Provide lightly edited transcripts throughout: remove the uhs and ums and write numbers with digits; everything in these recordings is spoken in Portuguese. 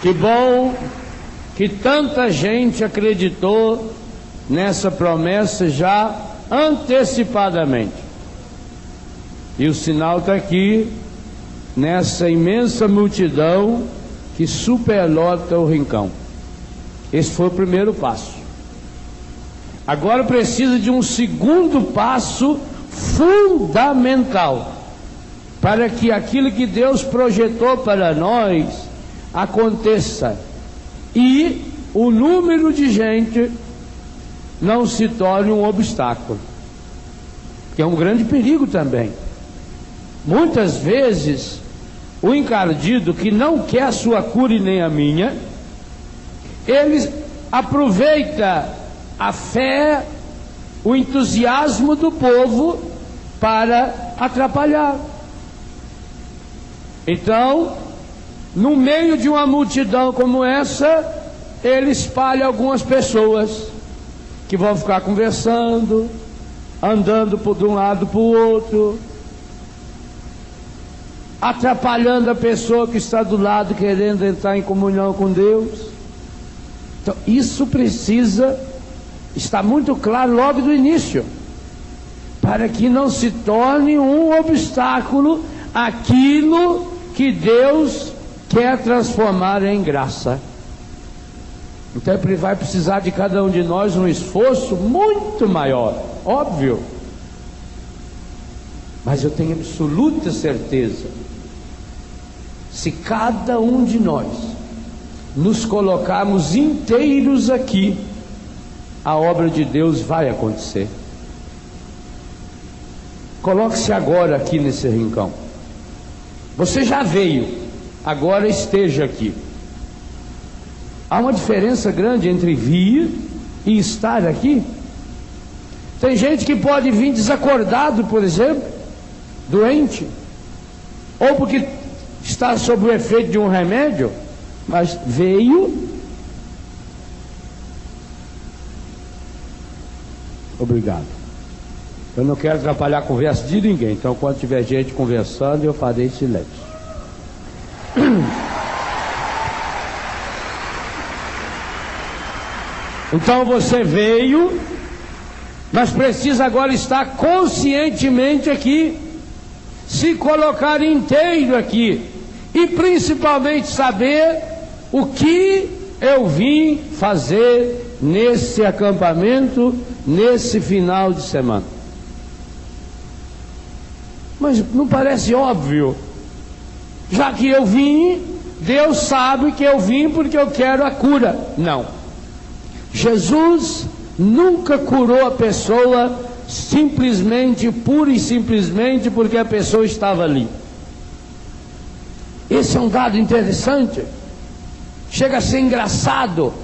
Que bom que tanta gente acreditou nessa promessa já antecipadamente. E o sinal está aqui, nessa imensa multidão que superlota o rincão. Esse foi o primeiro passo. Agora precisa de um segundo passo fundamental, para que aquilo que Deus projetou para nós aconteça e o número de gente não se torne um obstáculo, que é um grande perigo também. Muitas vezes o encardido, que não quer a sua cura e nem a minha, ele aproveita a fé, o entusiasmo do povo para atrapalhar. Então, no meio de uma multidão como essa, ele espalha algumas pessoas que vão ficar conversando, andando de um lado para o outro, atrapalhando a pessoa que está do lado querendo entrar em comunhão com Deus. Então isso precisa estar muito claro logo do início, para que não se torne um obstáculo aquilo que Deus quer transformar em graça. Então ele vai precisar de cada um de nós um esforço muito maior, óbvio, mas eu tenho absoluta certeza, se cada um de nós nos colocarmos inteiros aqui, a obra de Deus vai acontecer. Coloque-se agora aqui nesse rincão. Você já veio, agora esteja aqui. Há uma diferença grande entre vir e estar aqui. Tem gente que pode vir desacordado, por exemplo, doente, ou porque está sob o efeito de um remédio, mas veio. Obrigado. Eu não quero atrapalhar a conversa de ninguém, então quando tiver gente conversando, eu farei silêncio. Então você veio, mas precisa agora estar conscientemente aqui, se colocar inteiro aqui, e principalmente saber o que eu vim fazer nesse acampamento, nesse final de semana. Mas não parece óbvio? Já que eu vim, Deus sabe que eu vim porque eu quero a cura. Não. Jesus nunca curou a pessoa simplesmente, pura e simplesmente porque a pessoa estava ali. Esse é um dado interessante. Chega a ser engraçado.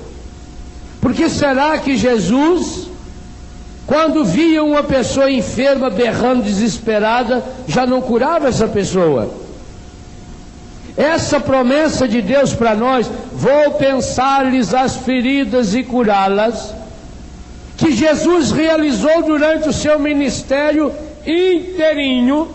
Por que será que Jesus, quando via uma pessoa enferma berrando desesperada, já não curava essa pessoa? Essa promessa de Deus para nós, vou pensar-lhes as feridas e curá-las, que Jesus realizou durante o seu ministério inteirinho,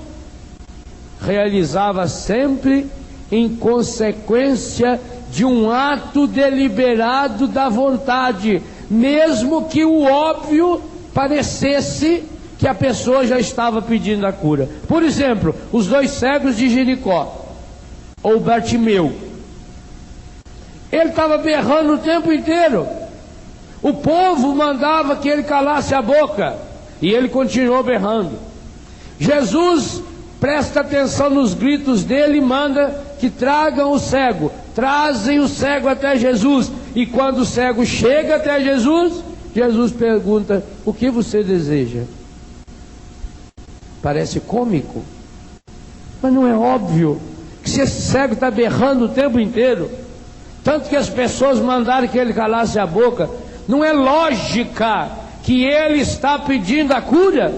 realizava sempre em consequência de um ato deliberado da vontade, mesmo que o óbvio parecesse que a pessoa já estava pedindo a cura. Por exemplo, os dois cegos de Jericó, ou Bartimeu, ele estava berrando o tempo inteiro. O povo mandava que ele calasse a boca, e ele continuou berrando. Jesus presta atenção nos gritos dele e manda que tragam o cego. Trazem o cego até Jesus, e quando o cego chega até Jesus, Jesus pergunta: o que você deseja? Parece cômico, mas não é óbvio que se esse cego está berrando o tempo inteiro, tanto que as pessoas mandaram que ele calasse a boca, não é lógica que ele está pedindo a cura,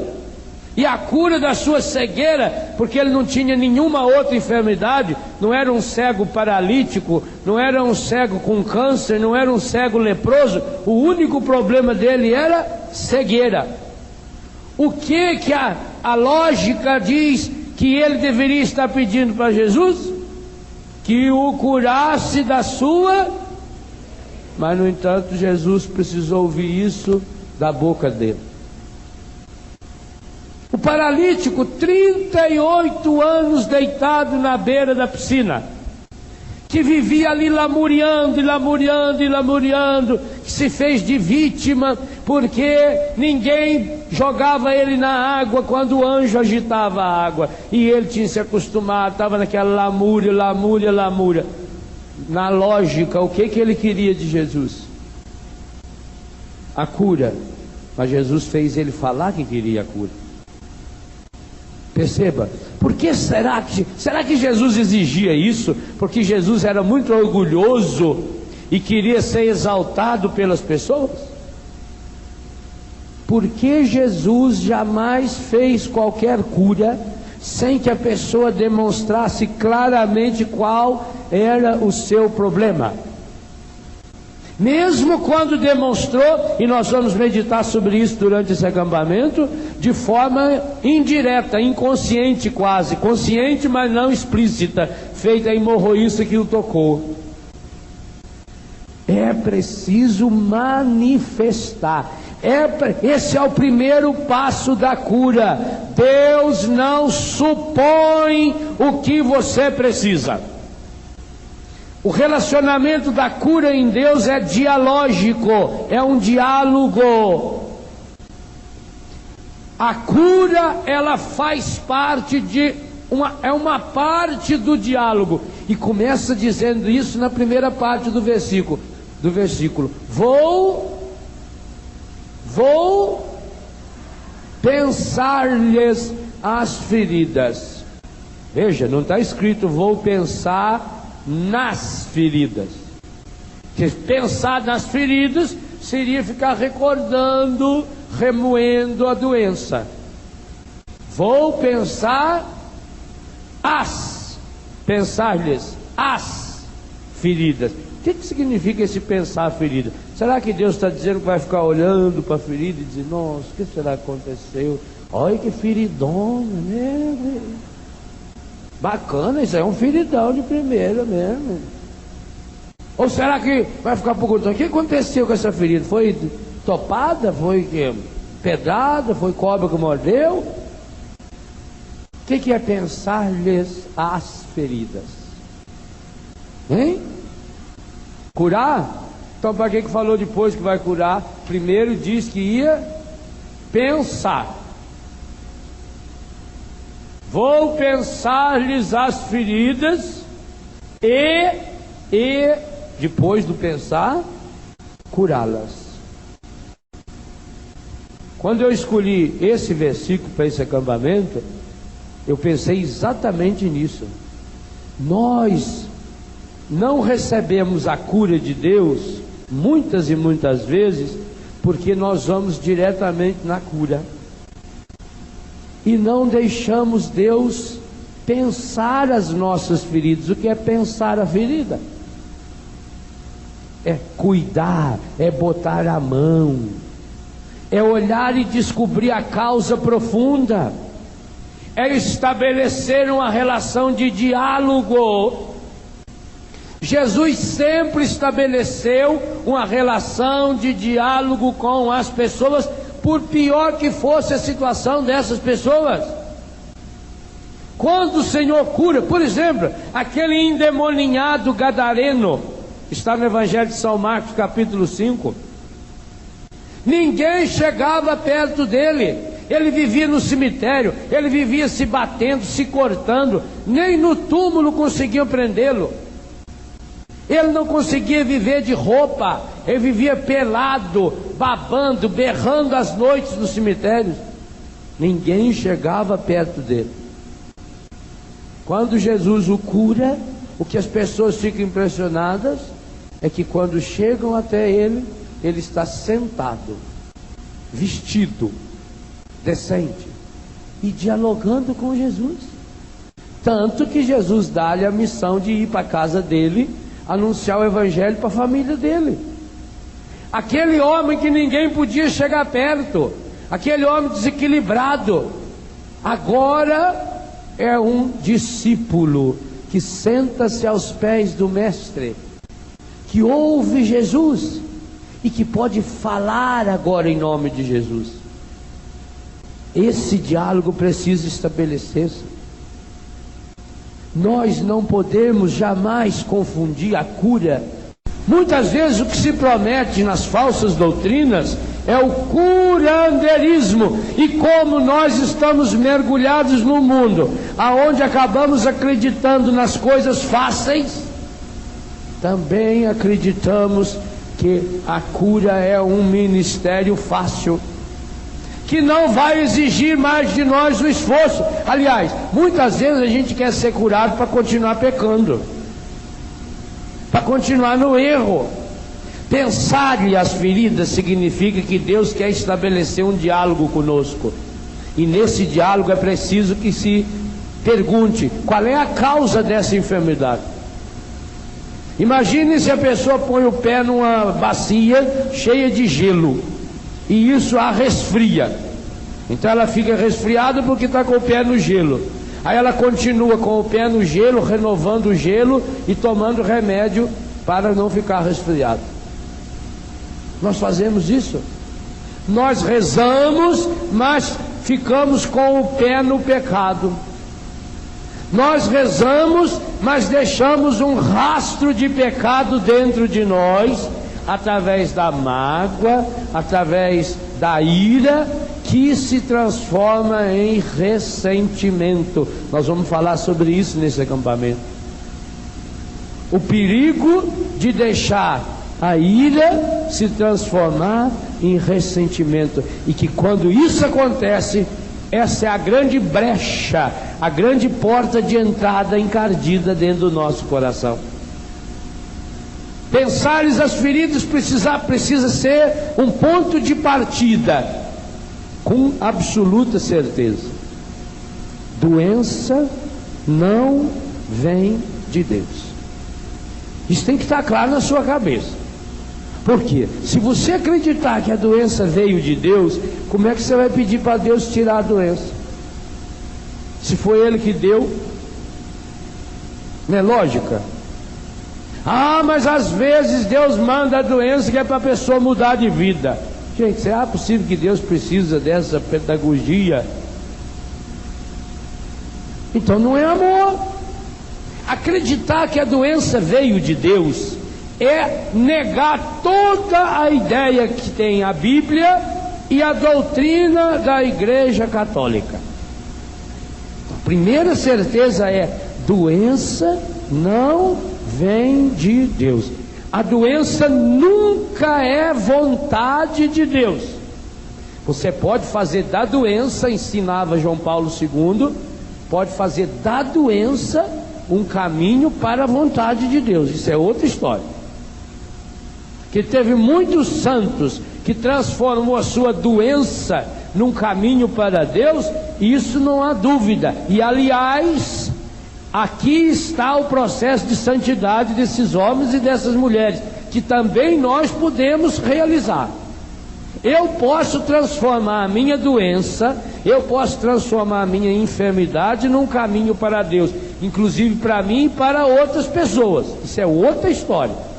e a cura da sua cegueira, porque ele não tinha nenhuma outra enfermidade, não era um cego paralítico, não era um cego com câncer, não era um cego leproso, o único problema dele era cegueira. O que a lógica diz que ele deveria estar pedindo para Jesus? que o curasse da sua. Mas no entanto Jesus precisou ouvir isso da boca dele. O paralítico, 38 anos deitado na beira da piscina, que vivia ali lamuriando, que se fez de vítima, porque ninguém jogava ele na água quando o anjo agitava a água, e ele tinha se acostumado, estava naquela lamúria. Na lógica, o que ele queria de Jesus? A cura. Mas Jesus fez ele falar que queria a cura. Perceba, por que será que Jesus exigia isso? Porque Jesus era muito orgulhoso e queria ser exaltado pelas pessoas? Porque Jesus jamais fez qualquer cura sem que a pessoa demonstrasse claramente qual era o seu problema. Mesmo quando demonstrou, e nós vamos meditar sobre isso durante esse acampamento, de forma indireta, inconsciente quase, consciente mas não explícita, feita a hemorroísta que o tocou. É preciso manifestar. Esse é o primeiro passo da cura. Deus não supõe o que você precisa. O relacionamento da cura em Deus é dialógico, é um diálogo. A cura, ela faz parte é uma parte do diálogo. E começa dizendo isso na primeira parte do versículo. Vou pensar-lhes as feridas. Veja, não está escrito vou pensar nas feridas. Que pensar nas feridas seria ficar recordando, remoendo a doença. Vou pensar-lhes as feridas. O que significa esse pensar a ferida? Será que Deus está dizendo que vai ficar olhando para a ferida e dizer, nossa, o que será que aconteceu? Olha que feridona, né? Bacana, isso é um feridão de primeira mesmo. Ou será que vai ficar perguntando, o que aconteceu com essa ferida? Foi topada? Foi pedrada? Foi cobra que mordeu? O que é pensar-lhes as feridas? Hein? Curar? Então para que falou depois que vai curar? Primeiro diz que ia pensar. Vou pensar-lhes as feridas e depois do pensar, curá-las. Quando eu escolhi esse versículo para esse acampamento, eu pensei exatamente nisso. Nós não recebemos a cura de Deus muitas e muitas vezes porque nós vamos diretamente na cura e não deixamos Deus pensar as nossas feridas. O que é pensar a ferida? É cuidar, é botar a mão, é olhar e descobrir a causa profunda, é estabelecer uma relação de diálogo. Jesus sempre estabeleceu uma relação de diálogo com as pessoas, por pior que fosse a situação dessas pessoas. Quando o Senhor cura, por exemplo, aquele endemoninhado gadareno, está no Evangelho de São Marcos capítulo 5, ninguém chegava perto dele, ele vivia no cemitério, ele vivia se batendo, se cortando, nem no túmulo conseguiam prendê-lo. Ele não conseguia viver de roupa, ele vivia pelado, babando, berrando às noites nos cemitérios. Ninguém chegava perto dele. Quando Jesus o cura, o que as pessoas ficam impressionadas é que quando chegam até ele, ele está sentado, vestido, decente e dialogando com Jesus. Tanto que Jesus dá-lhe a missão de ir para a casa dele, anunciar o evangelho para a família dele. Aquele homem que ninguém podia chegar perto, aquele homem desequilibrado, agora é um discípulo que senta-se aos pés do Mestre, que ouve Jesus e que pode falar agora em nome de Jesus. Esse diálogo precisa estabelecer-se. Nós não podemos jamais confundir a cura. Muitas vezes o que se promete nas falsas doutrinas é o curanderismo, e como nós estamos mergulhados no mundo, aonde acabamos acreditando nas coisas fáceis, também acreditamos que a cura é um ministério fácil, que não vai exigir mais de nós o esforço. Aliás, muitas vezes a gente quer ser curado para continuar pecando, para continuar no erro. Pensar-lhe as feridas significa que Deus quer estabelecer um diálogo conosco, e nesse diálogo é preciso que se pergunte qual é a causa dessa enfermidade. Imagine se a pessoa põe o pé numa bacia cheia de gelo, e isso a resfria. Então ela fica resfriada porque está com o pé no gelo. Aí ela continua com o pé no gelo, renovando o gelo e tomando remédio para não ficar resfriado. Nós fazemos isso. Nós rezamos, mas ficamos com o pé no pecado. Nós rezamos, mas deixamos um rastro de pecado dentro de nós, através da mágoa, através da ira, que se transforma em ressentimento. Nós vamos falar sobre isso nesse acampamento. O perigo de deixar a ira se transformar em ressentimento, e que quando isso acontece, essa é a grande brecha, a grande porta de entrada encardida dentro do nosso coração. Pensar-lhes as feridas precisa ser um ponto de partida, com absoluta certeza. Doença não vem de Deus. Isso tem que estar claro na sua cabeça. Por quê? Se você acreditar que a doença veio de Deus, como é que você vai pedir para Deus tirar a doença? Se foi Ele que deu, não é lógica? Ah, mas às vezes Deus manda a doença que é para a pessoa mudar de vida. Gente, será possível que Deus precisa dessa pedagogia? Então não é amor. Acreditar que a doença veio de Deus é negar toda a ideia que tem a Bíblia e a doutrina da Igreja Católica. A primeira certeza é: doença não vem de Deus. A doença nunca é vontade de Deus. Você pode fazer da doença, ensinava João Paulo II, pode fazer da doença um caminho para a vontade de Deus. Isso é outra história. Que teve muitos santos que transformou a sua doença num caminho para Deus, isso não há dúvida. E aliás, aqui está o processo de santidade desses homens e dessas mulheres, que também nós podemos realizar. Eu posso transformar a minha doença, eu posso transformar a minha enfermidade num caminho para Deus, inclusive para mim e para outras pessoas. Isso é outra história.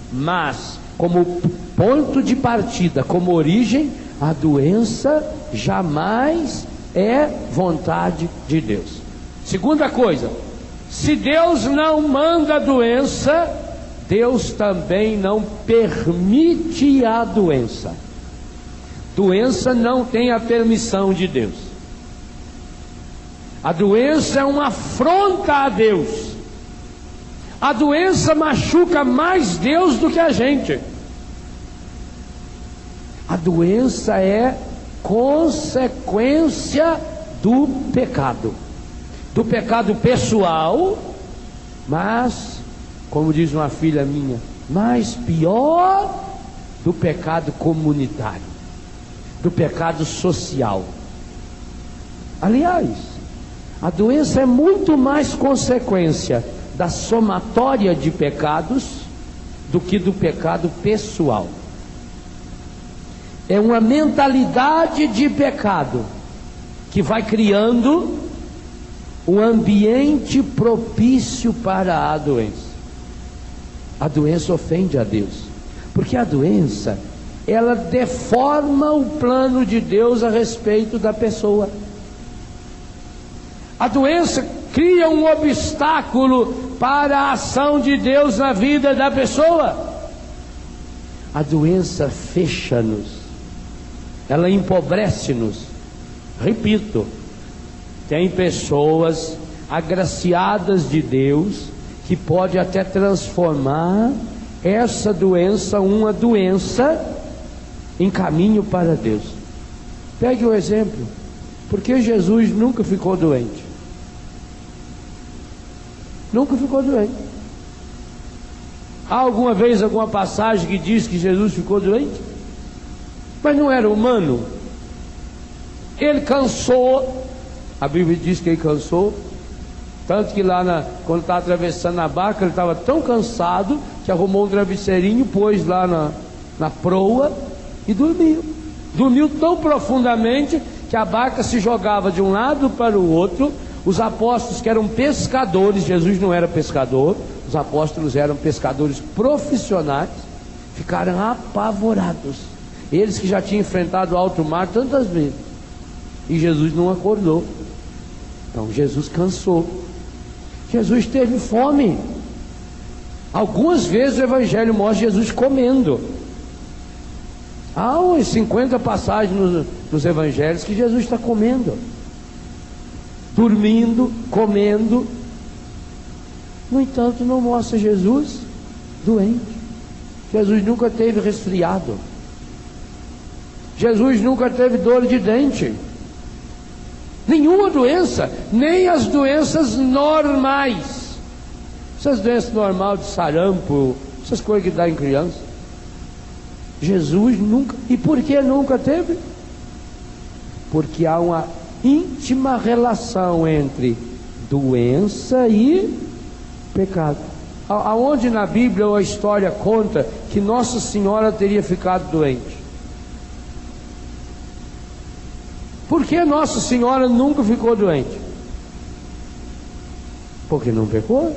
Mas, como ponto de partida, como origem, a doença jamais é vontade de Deus. Segunda coisa, se Deus não manda a doença, Deus também não permite a doença. Doença não tem a permissão de Deus. A doença é uma afronta a Deus. A doença machuca mais Deus do que a gente. A doença é consequência do pecado pessoal, mas, como diz uma filha minha, mais pior do pecado comunitário, do pecado social. Aliás, a doença é muito mais consequência da somatória de pecados do que do pecado pessoal. É uma mentalidade de pecado que vai criando um ambiente propício para a doença. A doença ofende a Deus, porque a doença, ela deforma o plano de Deus a respeito da pessoa. A doença cria um obstáculo para a ação de Deus na vida da pessoa. A doença fecha-nos, ela empobrece-nos. Repito, tem pessoas agraciadas de Deus que pode até transformar essa doença, uma doença, em caminho para Deus. Pegue o exemplo, porque Jesus nunca ficou doente. Nunca ficou doente. Há alguma vez alguma passagem que diz que Jesus ficou doente? Mas não era humano. Ele cansou. A Bíblia diz que ele cansou. Tanto que lá quando estava atravessando a barca, ele estava tão cansado que arrumou um travesseirinho, pôs lá na proa e dormiu. Dormiu tão profundamente que a barca se jogava de um lado para o outro. Os apóstolos, que eram pescadores, Jesus não era pescador, os apóstolos eram pescadores profissionais, ficaram apavorados. Eles que já tinham enfrentado o alto mar tantas vezes, e Jesus não acordou. Então Jesus cansou. Jesus teve fome. Algumas vezes o Evangelho mostra Jesus comendo. Há umas 50 passagens nos Evangelhos que Jesus está comendo, dormindo, comendo. No entanto, não mostra Jesus doente. Jesus nunca teve resfriado. Jesus nunca teve dor de dente. Nenhuma doença, nem as doenças normais. Essas doenças normais de sarampo, essas coisas que dá em criança. Jesus nunca. E por que nunca teve? Porque há uma íntima relação entre doença e pecado. Aonde na Bíblia a história conta que Nossa Senhora teria ficado doente? Por que Nossa Senhora nunca ficou doente? Porque não pecou.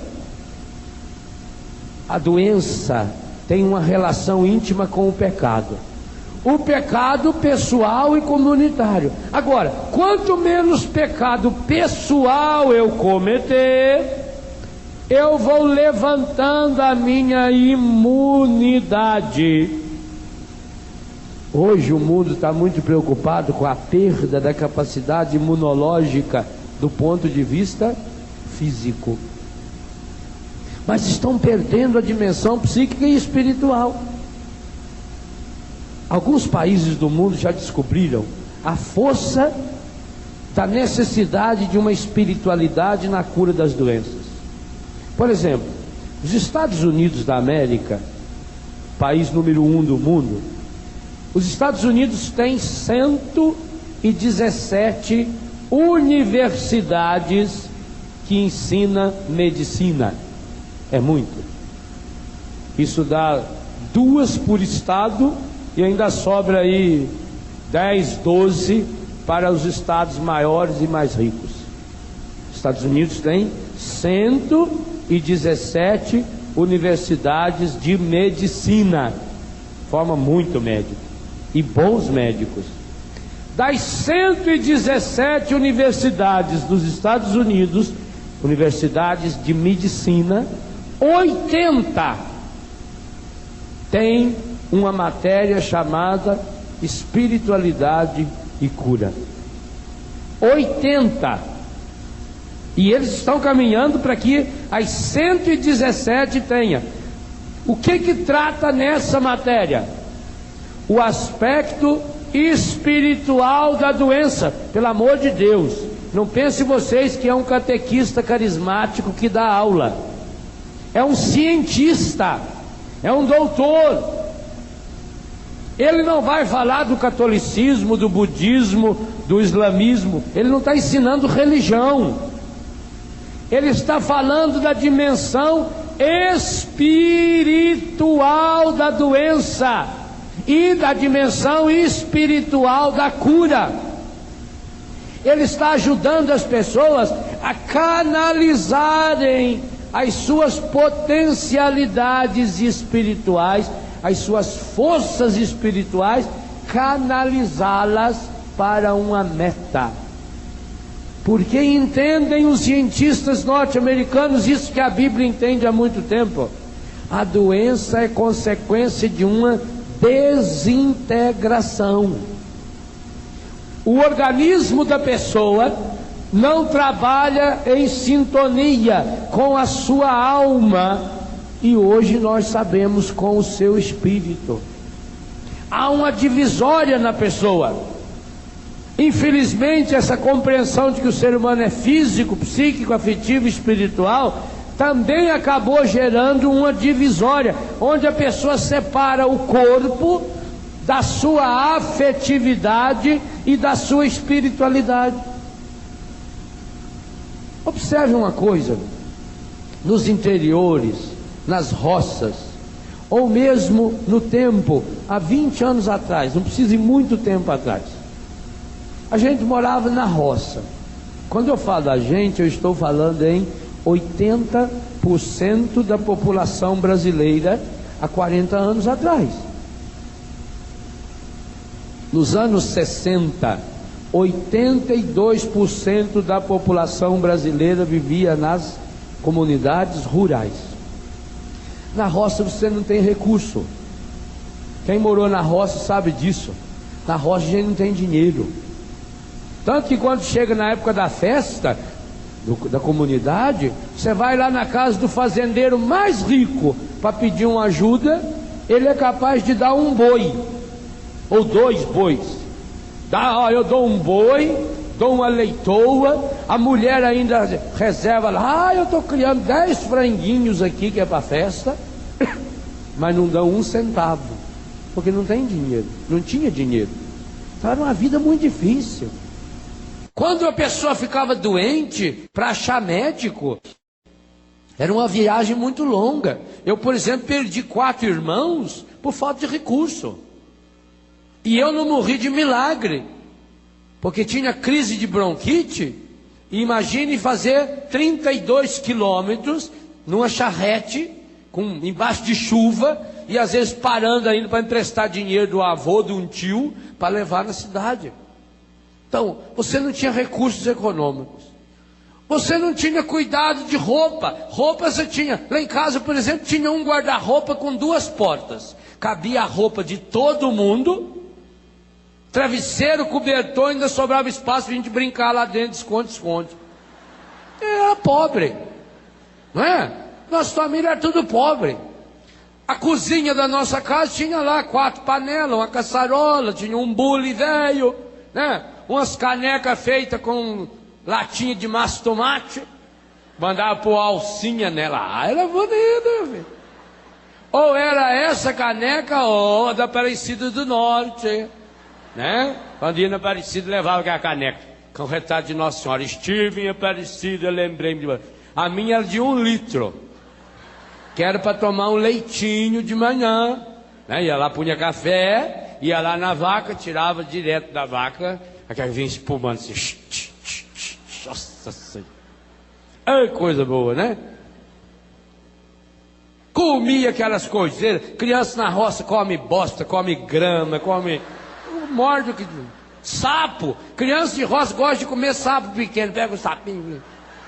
A doença tem uma relação íntima com o pecado. O pecado pessoal e comunitário. Agora, quanto menos pecado pessoal eu cometer, eu vou levantando a minha imunidade. Hoje o mundo está muito preocupado com a perda da capacidade imunológica do ponto de vista físico, mas estão perdendo a dimensão psíquica e espiritual. Alguns países do mundo já descobriram a força da necessidade de uma espiritualidade na cura das doenças. Por exemplo, os Estados Unidos da América, país número 1 do mundo, os Estados Unidos têm 117 universidades que ensinam medicina. É muito. Isso dá 2 por estado e ainda sobra aí 10, 12 para os estados maiores e mais ricos. Os Estados Unidos têm 117 universidades de medicina. Forma muito médico e bons médicos. Das 117 universidades dos Estados Unidos, universidades de medicina, 80 tem uma matéria chamada espiritualidade e cura. 80. E eles estão caminhando para que as 117 tenha. O que trata nessa matéria? O aspecto espiritual da doença. Pelo amor de Deus, não pense vocês que é um catequista carismático que dá aula. É um cientista, é um doutor. Ele não vai falar do catolicismo, do budismo, do islamismo. Ele não está ensinando religião. Ele está falando da dimensão espiritual da doença e da dimensão espiritual da cura. Ele está ajudando as pessoas a canalizarem as suas potencialidades espirituais, as suas forças espirituais, canalizá-las para uma meta. Porque entendem os cientistas norte-americanos isso que a Bíblia entende há muito tempo: a doença é consequência de uma desintegração. O organismo da pessoa não trabalha em sintonia com a sua alma, e hoje nós sabemos, com o seu espírito. Há uma divisória na pessoa. Infelizmente, essa compreensão de que o ser humano é físico, psíquico, afetivo e espiritual também acabou gerando uma divisória, onde a pessoa separa o corpo da sua afetividade e da sua espiritualidade. Observe uma coisa: nos interiores, nas roças, ou mesmo no tempo, há 20 anos atrás, não precisa ir muito tempo atrás, a gente morava na roça. Quando eu falo a gente, eu estou falando em 80% da população brasileira há 40 anos atrás. Nos anos 60, 82% da população brasileira vivia nas comunidades rurais. Na roça você não tem recurso. Quem morou na roça sabe disso. Na roça a gente não tem dinheiro. Tanto que quando chega na época da festa da comunidade, você vai lá na casa do fazendeiro mais rico para pedir uma ajuda, ele é capaz de dar um boi ou 2 bois. Eu dou um boi, dou uma leitoa, a mulher ainda reserva lá, eu estou criando 10 franguinhos aqui que é para festa, mas não dão 1 centavo, porque não tem dinheiro, não tinha dinheiro. Então era uma vida muito difícil. Quando a pessoa ficava doente, para achar médico, era uma viagem muito longa. Eu, por exemplo, perdi 4 irmãos por falta de recurso. E eu não morri de milagre, porque tinha crise de bronquite. E imagine fazer 32 quilômetros numa charrete, embaixo de chuva, e às vezes parando ainda para emprestar dinheiro do avô, de um tio, para levar na cidade. Então, você não tinha recursos econômicos. Você não tinha cuidado de roupa. Roupa você tinha. Lá em casa, por exemplo, tinha um guarda-roupa com 2 portas. Cabia a roupa de todo mundo. Travesseiro, cobertor, ainda sobrava espaço para a gente brincar lá dentro, esconde-esconde. Era pobre. Não é? Nossa família era tudo pobre. A cozinha da nossa casa tinha lá 4 panelas, uma caçarola, tinha um bule velho, né? Umas canecas feitas com latinha de massa de tomate, mandava pôr alcinha nela. Era bonita, filho. Ou era essa caneca, ou da Aparecida do Norte, né? Quando ia na Aparecida, levava aquela caneca com o retrato de Nossa Senhora. Estive em Aparecida, lembrei-me de... A minha era de 1 litro, que era para tomar um leitinho de manhã, né? Ia lá, punha café, ia lá na vaca, tirava direto da vaca, aquela vinha espumando assim. Nossa Senhora. É coisa boa, né? Comia aquelas coisas. Criança na roça come bosta, come grama, come... Morde que... Sapo. Criança de roça gosta de comer sapo pequeno. Pega o sapinho,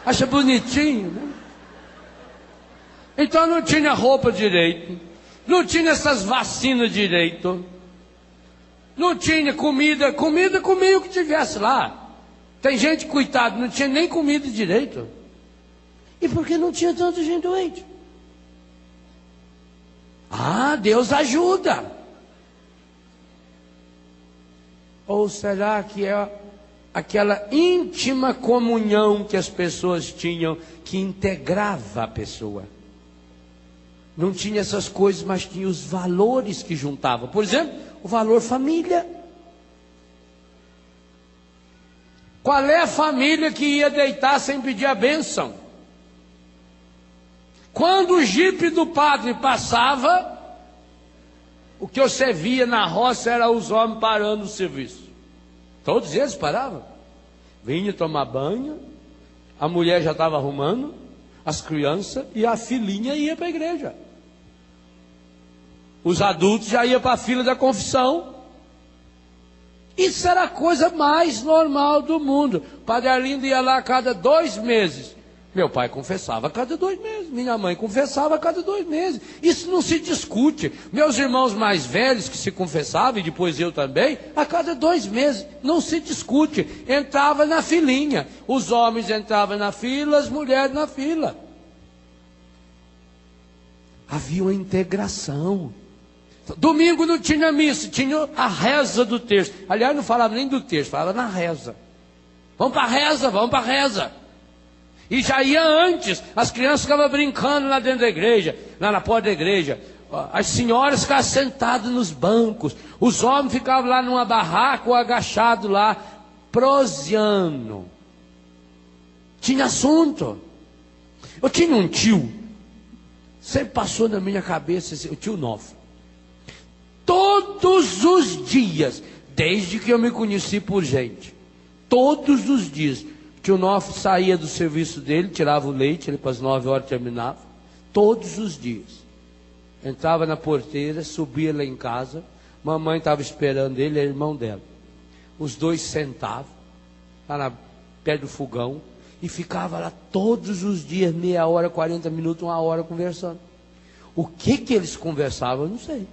acha bonitinho, né? Então não tinha roupa direito, não tinha essas vacinas direito, não tinha comida comia o que tivesse lá. Tem gente, coitado, não tinha nem comida direito. E por que não tinha tanta gente doente? Ah, Deus ajuda. Ou será que é aquela íntima comunhão que as pessoas tinham, que integrava a pessoa? Não tinha essas coisas, mas tinha os valores que juntavam. Por exemplo, o valor família. Qual é a família que ia deitar sem pedir a bênção? Quando o jipe do padre passava, o que você via na roça era os homens parando o serviço. Todos eles paravam. Vinha tomar banho, A mulher já estava arrumando as crianças e a filhinha ia para a igreja. Os adultos já iam para a fila da confissão. Isso era a coisa mais normal do mundo. O Padre Arlindo ia lá a cada 2 meses. Meu pai confessava a cada 2 meses. Minha mãe confessava a cada 2 meses. Isso não se discute. Meus irmãos mais velhos que se confessavam, e depois eu também, a cada 2 meses. Não se discute. Entrava na filinha. Os homens entravam na fila, as mulheres na fila. Havia uma integração. Domingo não tinha missa, tinha a reza do terço. Aliás, não falava nem do terço, falava na reza. Vamos para a reza, vamos para a reza. E já ia antes, as crianças ficavam brincando lá dentro da igreja, lá na porta da igreja. As senhoras ficavam sentadas nos bancos, os homens ficavam lá numa barraca ou agachados lá, proseando. Tinha assunto. Eu tinha um tio, sempre passou na minha cabeça, o tio Nofre. Todos os dias, desde que eu me conheci por gente, todos os dias, o tio Nofre saía do serviço dele, tirava o leite, ele para as 9 horas terminava, todos os dias. Entrava na porteira, subia lá em casa, mamãe estava esperando ele, é irmão dela. Os dois sentavam, lá perto do fogão, e ficava lá todos os dias, meia hora, 40 minutos, 1 hora conversando. O que eles conversavam, eu não sei.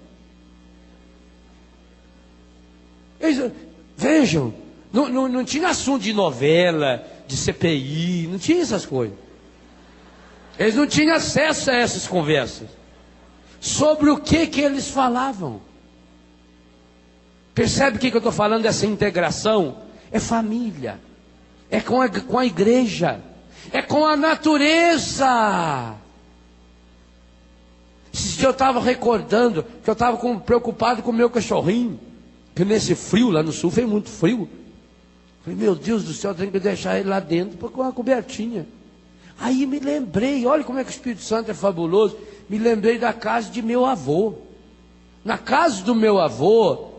Eles, vejam, não tinha assunto de novela, de CPI, não tinha essas coisas. Eles não tinham acesso a essas conversas. Sobre o que eles falavam. Percebe o que eu estou falando dessa integração? É família, é com a igreja, é com a natureza. Se eu estava recordando que eu estava preocupado com o meu cachorrinho, que nesse frio, lá no sul, fez muito frio. Falei, meu Deus do céu, eu tenho que deixar ele lá dentro com uma cobertinha. Aí me lembrei, olha como é que o Espírito Santo é fabuloso. Me lembrei da casa de meu avô. Na casa do meu avô,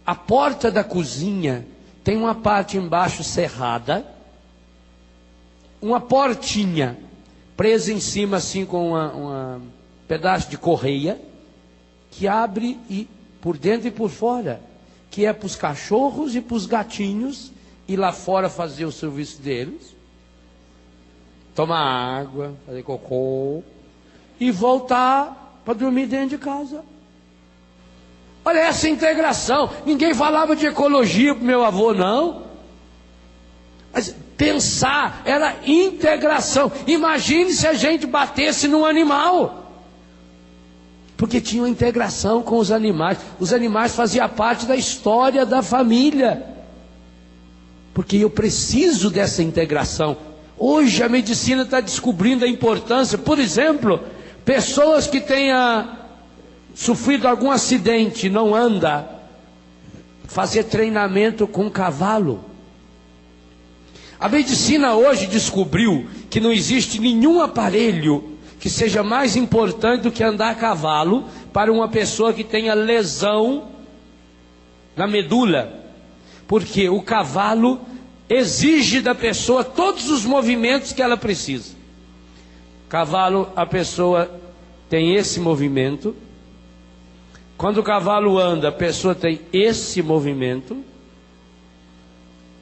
a porta da cozinha tem uma parte embaixo cerrada, uma portinha presa em cima assim com um pedaço de correia, que abre por dentro e por fora, que é para os cachorros e para os gatinhos ir lá fora fazer o serviço deles, tomar água, fazer cocô e voltar para dormir dentro de casa. Olha essa integração. Ninguém falava de ecologia para meu avô, não. Mas pensar era integração. Imagine se a gente batesse num animal. Porque tinha uma integração com os animais. Os animais faziam parte da história da família. Porque eu preciso dessa integração. Hoje a medicina está descobrindo a importância. Por exemplo, pessoas que tenham sofrido algum acidente, não anda, fazer treinamento com cavalo. A medicina hoje descobriu que não existe nenhum aparelho que seja mais importante do que andar a cavalo para uma pessoa que tenha lesão na medula. Porque o cavalo exige da pessoa todos os movimentos que ela precisa. Cavalo, a pessoa tem esse movimento. Quando o cavalo anda, a pessoa tem esse movimento.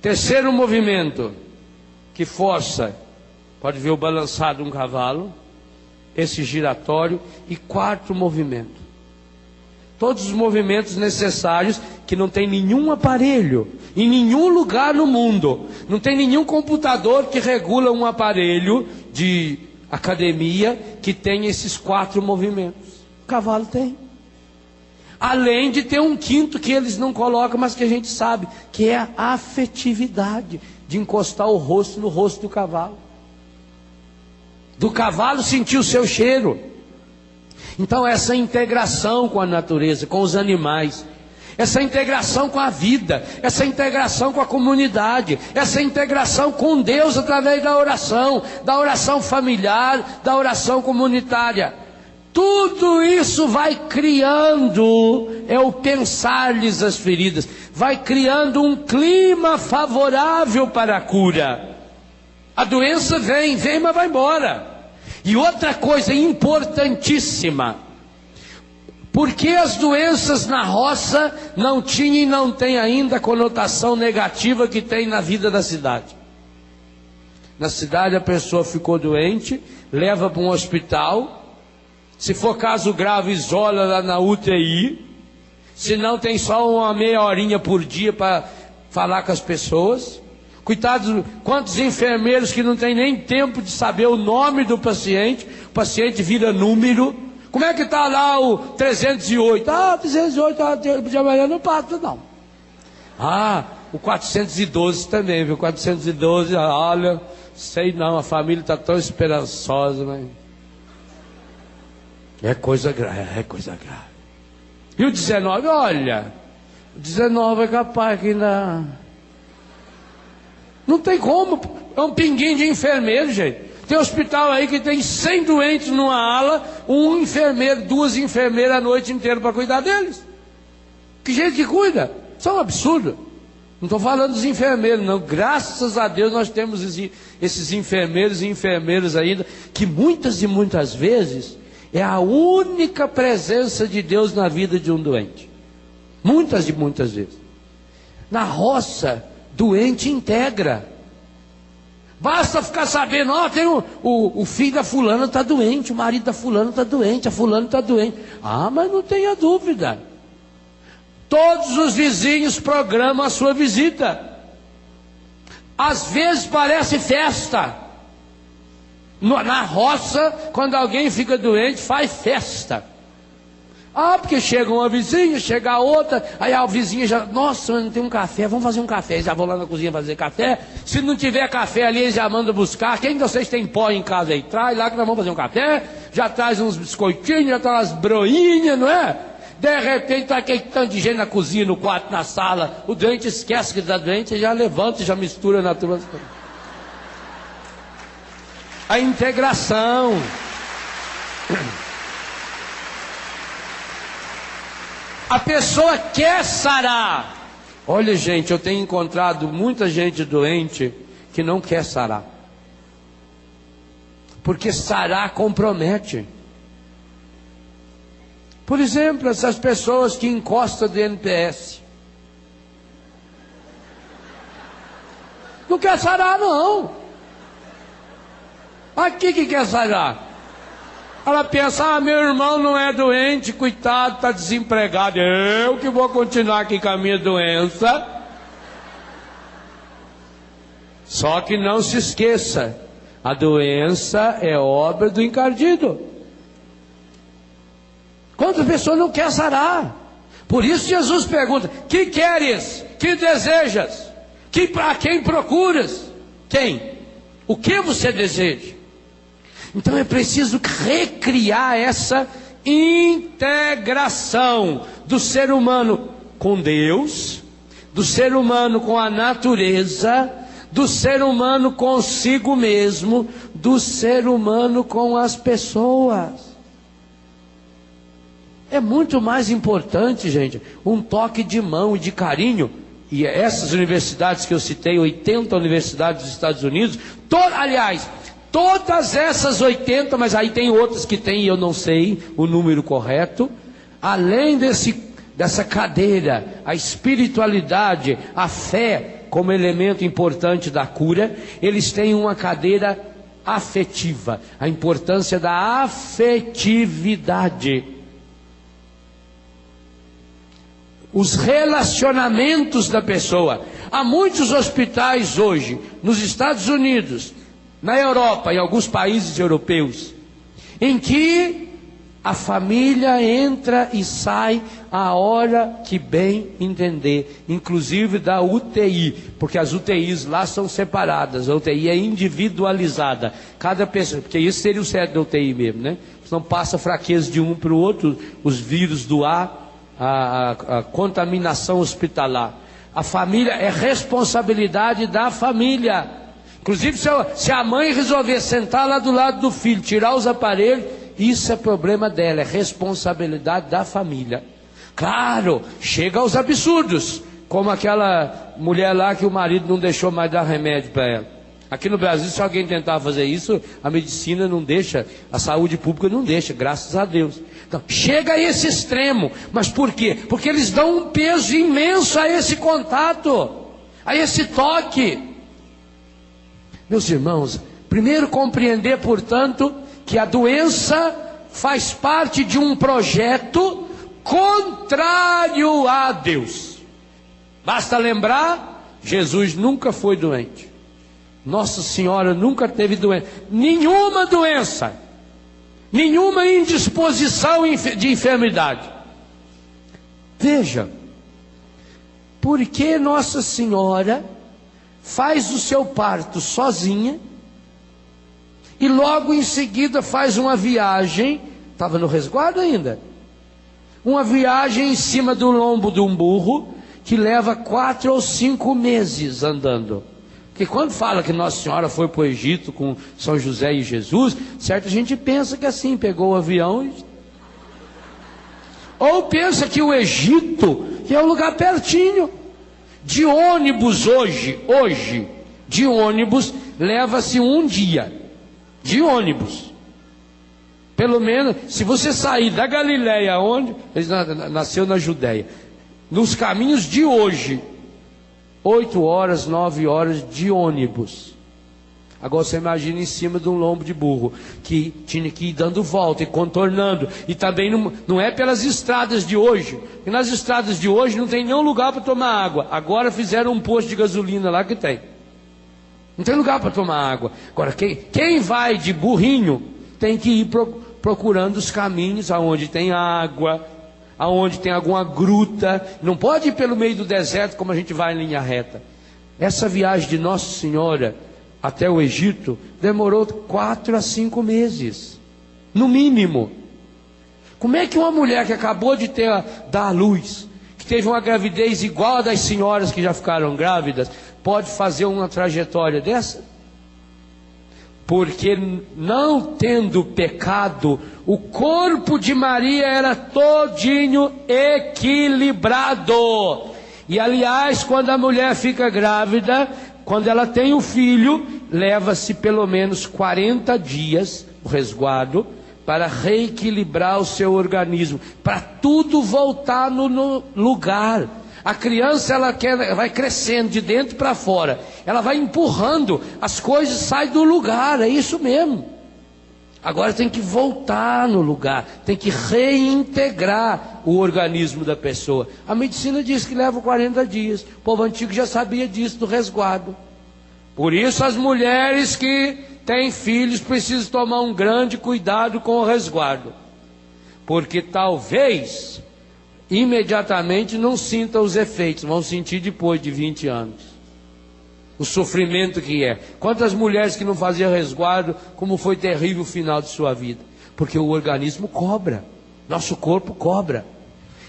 Terceiro movimento, que força, pode ver o balançar de um cavalo, esse giratório. E quarto movimento, todos os movimentos necessários que não tem nenhum aparelho, em nenhum lugar no mundo, não tem nenhum computador que regula um aparelho de academia que tem esses 4 movimentos. O cavalo tem. Além de ter um quinto que eles não colocam, mas que a gente sabe, que é a afetividade de encostar o rosto no rosto do cavalo. Do cavalo sentir o seu cheiro. Então essa integração com a natureza, com os animais, essa integração com a vida, essa integração com a comunidade, essa integração com Deus através da oração familiar, da oração comunitária. Tudo isso vai criando, é o pensar-lhes as feridas, vai criando um clima favorável para a cura. A doença vem, mas vai embora. E outra coisa importantíssima: por que as doenças na roça não tinham e não têm ainda a conotação negativa que tem na vida da cidade? Na cidade a pessoa ficou doente, leva para um hospital, se for caso grave isola lá na UTI, se não tem só uma meia horinha por dia para falar com as pessoas. Coitados, quantos enfermeiros que não tem nem tempo de saber o nome do paciente, o paciente vira número. Como é que está lá o 308? 308, de amanhã não passa não. O 412 também, viu? 412, olha, sei não, a família está tão esperançosa, mas... é coisa grave, é coisa grave. E o 19, olha, o 19 é capaz que ainda... não tem como, é um pinguinho de enfermeiro, gente. Tem hospital aí que tem 100 doentes numa ala, um enfermeiro, 2 enfermeiras a noite inteira para cuidar deles. Que gente que cuida? Isso é um absurdo. Não estou falando dos enfermeiros, não. Graças a Deus nós temos esses enfermeiros e enfermeiras ainda, que muitas e muitas vezes é a única presença de Deus na vida de um doente. Muitas e muitas vezes. Na roça, doente integra. Basta ficar sabendo, tem o filho da fulana está doente, o marido da fulana está doente, a fulana está doente. Mas não tenha dúvida. Todos os vizinhos programam a sua visita. Às vezes parece festa. Na roça, quando alguém fica doente, faz festa. Porque chega uma vizinha, chega a outra, aí a vizinha já, nossa, não tem um café, vamos fazer um café. Eles já vão lá na cozinha fazer café. Se não tiver café ali, eles já mandam buscar. Quem de vocês tem pó em casa aí? Traz lá que nós vamos fazer um café. Já traz uns biscoitinhos, já traz umas broinhas, não é? De repente está aquele tanto de gente na cozinha, no quarto, na sala. O doente esquece que está doente, já levanta e já mistura na turma. A integração. A pessoa quer sarar. Olha, gente, eu tenho encontrado muita gente doente que não quer sarar. Porque sarar compromete. Por exemplo, essas pessoas que encostam do NPS. Não quer sarar, não. Aqui que quer sarar. Ela pensa, meu irmão não é doente, coitado, está desempregado. Eu que vou continuar aqui com a minha doença. Só que não se esqueça, a doença é obra do encardido. Quantas pessoas não querem sarar? Por isso Jesus pergunta, que queres? Que desejas? A quem procuras? Quem? O que você deseja? Então é preciso recriar essa integração do ser humano com Deus, do ser humano com a natureza, do ser humano consigo mesmo, do ser humano com as pessoas. É muito mais importante, gente, um toque de mão e de carinho. E essas universidades que eu citei, 80 universidades dos Estados Unidos, todas essas 80, mas aí tem outras que tem, eu não sei o número correto. Além dessa cadeira, a espiritualidade, a fé como elemento importante da cura, eles têm uma cadeira afetiva, a importância da afetividade. Os relacionamentos da pessoa. Há muitos hospitais hoje, nos Estados Unidos, na Europa, em alguns países europeus, em que a família entra e sai a hora que bem entender, inclusive da UTI, porque as UTIs lá são separadas, a UTI é individualizada, cada pessoa, porque isso seria o certo da UTI mesmo, né? Não passa fraqueza de um para o outro, os vírus do ar, a contaminação hospitalar. A família é responsabilidade da família. Inclusive se a mãe resolver sentar lá do lado do filho, tirar os aparelhos, isso é problema dela, é responsabilidade da família. Claro, chega aos absurdos, como aquela mulher lá que o marido não deixou mais dar remédio para ela. Aqui no Brasil, se alguém tentar fazer isso, a medicina não deixa, a saúde pública não deixa, graças a Deus. Então, chega a esse extremo. Mas por quê? Porque eles dão um peso imenso a esse contato, a esse toque. Meus irmãos, primeiro compreender, portanto, que a doença faz parte de um projeto contrário a Deus. Basta lembrar, Jesus nunca foi doente. Nossa Senhora nunca teve doença. Nenhuma doença. Nenhuma indisposição de enfermidade. Veja, por que Nossa Senhora faz o seu parto sozinha e logo em seguida faz uma viagem, estava no resguardo ainda, uma viagem em cima do lombo de um burro, que leva 4 ou 5 meses andando? Porque quando fala que Nossa Senhora foi para o Egito com São José e Jesus, certa gente pensa que assim, pegou o avião e... Ou pensa que o Egito é um lugar pertinho. De ônibus hoje, de ônibus, leva-se um dia. De ônibus. Pelo menos, se você sair da Galileia, onde? Ele nasceu na Judéia. Nos caminhos de hoje, 8 horas, 9 horas de ônibus. Agora você imagina em cima de um lombo de burro, que tinha que ir dando volta e contornando. E também não é pelas estradas de hoje. E nas estradas de hoje não tem nenhum lugar para tomar água. Agora fizeram um posto de gasolina lá que tem. Não tem lugar para tomar água. Agora quem vai de burrinho tem que ir procurando os caminhos aonde tem água, aonde tem alguma gruta. Não pode ir pelo meio do deserto como a gente vai em linha reta. Essa viagem de Nossa Senhora até o Egito demorou 4 a 5 meses, no mínimo. Como é que uma mulher que acabou de dar à luz, que teve uma gravidez igual a das senhoras que já ficaram grávidas, pode fazer uma trajetória dessa? Porque não tendo pecado, o corpo de Maria era todinho equilibrado. E aliás, quando a mulher fica grávida, quando ela tem o filho, leva-se pelo menos 40 dias, o resguardo, para reequilibrar o seu organismo, para tudo voltar no lugar. A criança vai crescendo de dentro para fora, ela vai empurrando, as coisas saem do lugar, é isso mesmo. Agora tem que voltar no lugar, tem que reintegrar o organismo da pessoa. A medicina diz que leva 40 dias, o povo antigo já sabia disso do resguardo. Por isso as mulheres que têm filhos precisam tomar um grande cuidado com o resguardo, porque talvez imediatamente não sintam os efeitos, vão sentir depois de 20 anos o sofrimento que é. Quantas mulheres que não faziam resguardo, como foi terrível o final de sua vida, porque o organismo cobra, nosso corpo cobra.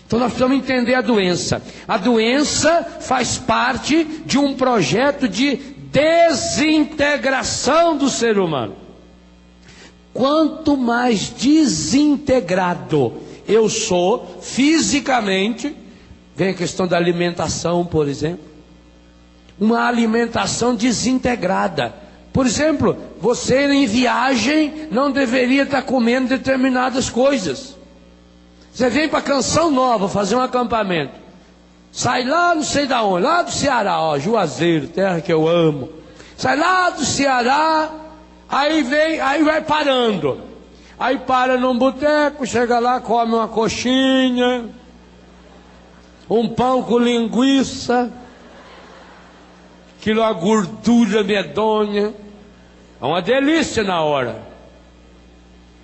Então nós precisamos entender a doença. A doença faz parte de um projeto de desintegração do ser humano. Quanto mais desintegrado eu sou fisicamente, vem a questão da alimentação, por exemplo, uma alimentação desintegrada. Por exemplo, você em viagem não deveria estar comendo determinadas coisas. Você vem para Canção Nova fazer um acampamento, sai lá não sei da onde, lá do Ceará, ó, Juazeiro, terra que eu amo, sai lá do Ceará, aí vai parando, aí para num boteco, chega lá, come uma coxinha, um pão com linguiça, aquilo é uma gordura medonha, é uma delícia na hora.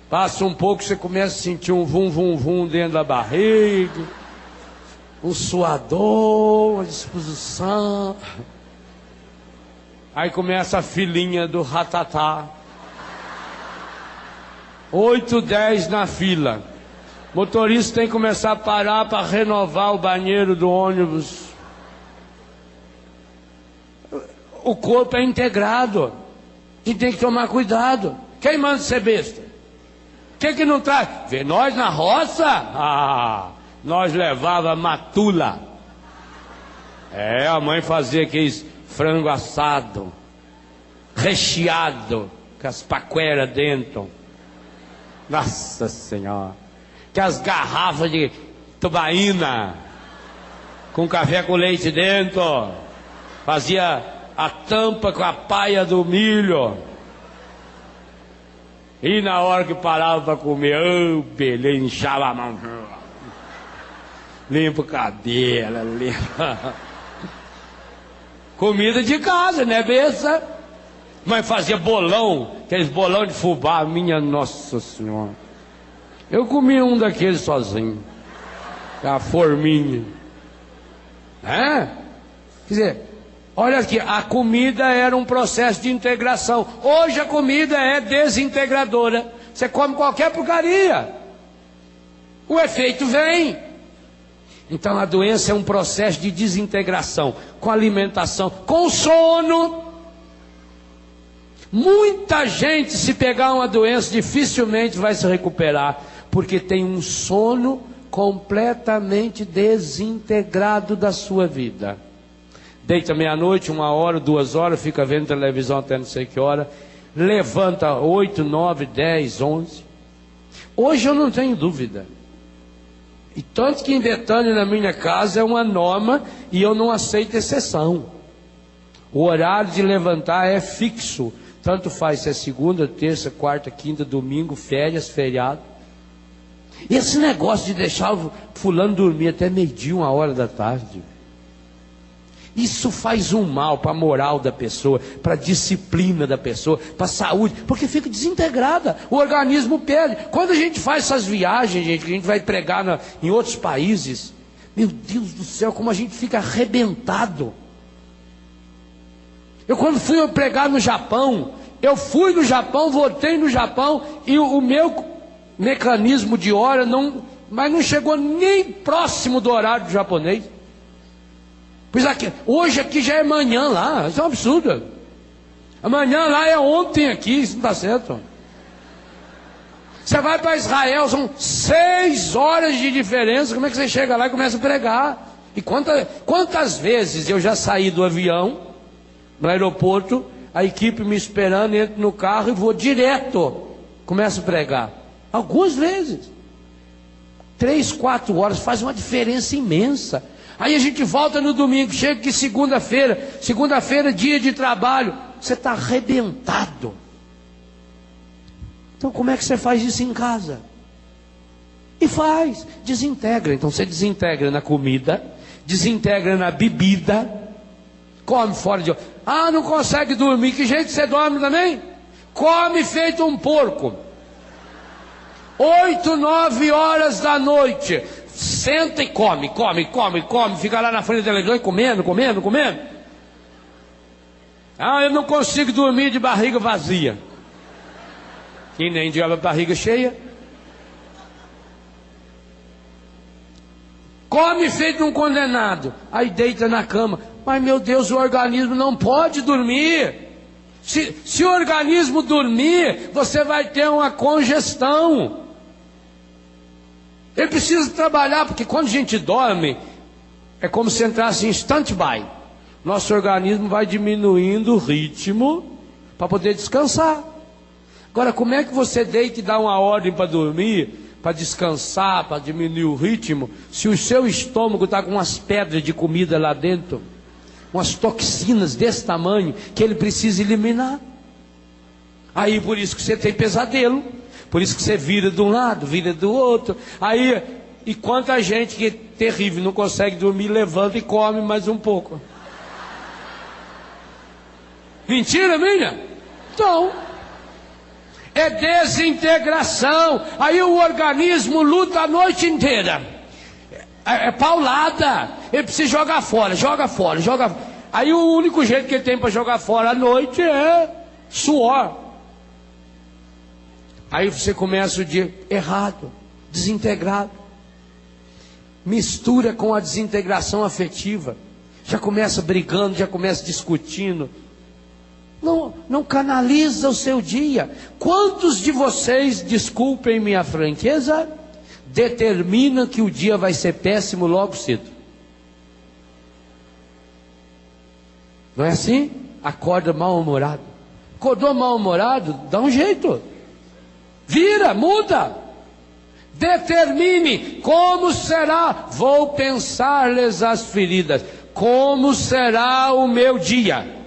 Passa um pouco, você começa a sentir um vum dentro da barriga, um suador, uma disposição. Aí começa a filinha do ratatá. 8, 10 na fila. O motorista tem que começar a parar para renovar o banheiro do ônibus. O corpo é integrado. A gente tem que tomar cuidado. Quem manda ser besta? Quem que não traz? Vê nós na roça? Nós levava matula. A mãe fazia aqueles frango assado, recheado, com as paqueras dentro. Nossa Senhora! Que as garrafas de tubaína, com café com leite dentro, fazia a tampa com a paia do milho. E na hora que parava para comer, beleza, inchava a mão. Limpa o cabelo, limpa. Comida de casa, né, besta? Mas fazia bolão, aqueles bolão de fubá, minha Nossa Senhora. Eu comi um daqueles sozinho, a forminha. Quer dizer, olha aqui, a comida era um processo de integração. Hoje a comida é desintegradora. Você come qualquer porcaria, o efeito vem. Então a doença é um processo de desintegração, com alimentação, com sono. Muita gente, se pegar uma doença, dificilmente vai se recuperar, porque tem um sono completamente desintegrado da sua vida. Deita meia-noite, 1 hora, 2 horas, fica vendo televisão até não sei que hora, levanta 8, 9, 10, 11. Hoje eu não tenho dúvida. E tanto que em Betânia, na minha casa, é uma norma e eu não aceito exceção. O horário de levantar é fixo. Tanto faz se é segunda, terça, quarta, quinta, domingo, férias, feriado. E esse negócio de deixar o fulano dormir até meio-dia, 1 hora da tarde, isso faz um mal para a moral da pessoa, para a disciplina da pessoa, para a saúde, porque fica desintegrada, o organismo perde. Quando a gente faz essas viagens, gente, que a gente vai pregar em outros países, meu Deus do céu, como a gente fica arrebentado. Eu quando fui pregar no Japão, eu fui no Japão, voltei no Japão, e o meu mecanismo de hora mas não chegou nem próximo do horário do japonês. Pois aqui, hoje aqui já é manhã lá, isso é um absurdo. Amanhã lá é ontem aqui, isso não está certo. Você vai para Israel, são 6 horas de diferença, como é que você chega lá e começa a pregar? E quantas vezes eu já saí do avião, no aeroporto, a equipe me esperando, entro no carro e vou direto, começo a pregar. Algumas vezes. 3, 4 horas, faz uma diferença imensa. Aí a gente volta no domingo, chega aqui segunda-feira, dia de trabalho, você está arrebentado. Então como é que você faz isso em casa? E faz, desintegra. Então você desintegra na comida, desintegra na bebida, come fora de hora. Ah, não consegue dormir, que jeito você dorme também? Come feito um porco. 8, 9 horas da noite, senta e come, fica lá na frente da televisão e comendo. Ah, eu não consigo dormir de barriga vazia. E nem de barriga cheia. Come feito um condenado, aí deita na cama. Mas meu Deus, o organismo não pode dormir. Se o organismo dormir, você vai ter uma congestão. Ele precisa trabalhar, porque quando a gente dorme, é como se entrasse em stand-by. Nosso organismo vai diminuindo o ritmo para poder descansar. Agora, como é que você deita e dá uma ordem para dormir, para descansar, para diminuir o ritmo, se o seu estômago está com umas pedras de comida lá dentro, umas toxinas desse tamanho, que ele precisa eliminar? Aí por isso que você tem pesadelo, por isso que você vira de um lado, vira do outro. Aí, e quanta gente que é terrível, não consegue dormir, levanta e come mais um pouco. Mentira minha? Então, é desintegração. Aí o organismo luta a noite inteira. É paulada. Ele precisa jogar fora. Aí o único jeito que ele tem para jogar fora à noite é suor. Aí você começa o dia errado, desintegrado. Mistura com a desintegração afetiva. Já começa brigando, já começa discutindo. Não canaliza o seu dia. Quantos de vocês, desculpem minha franqueza, determinam que o dia vai ser péssimo logo cedo? Não é assim? Acorda mal-humorado. Acordou mal-humorado? Dá um jeito. Vira, muda. Determine como será. Vou pensar-lhes as feridas. Como será o meu dia?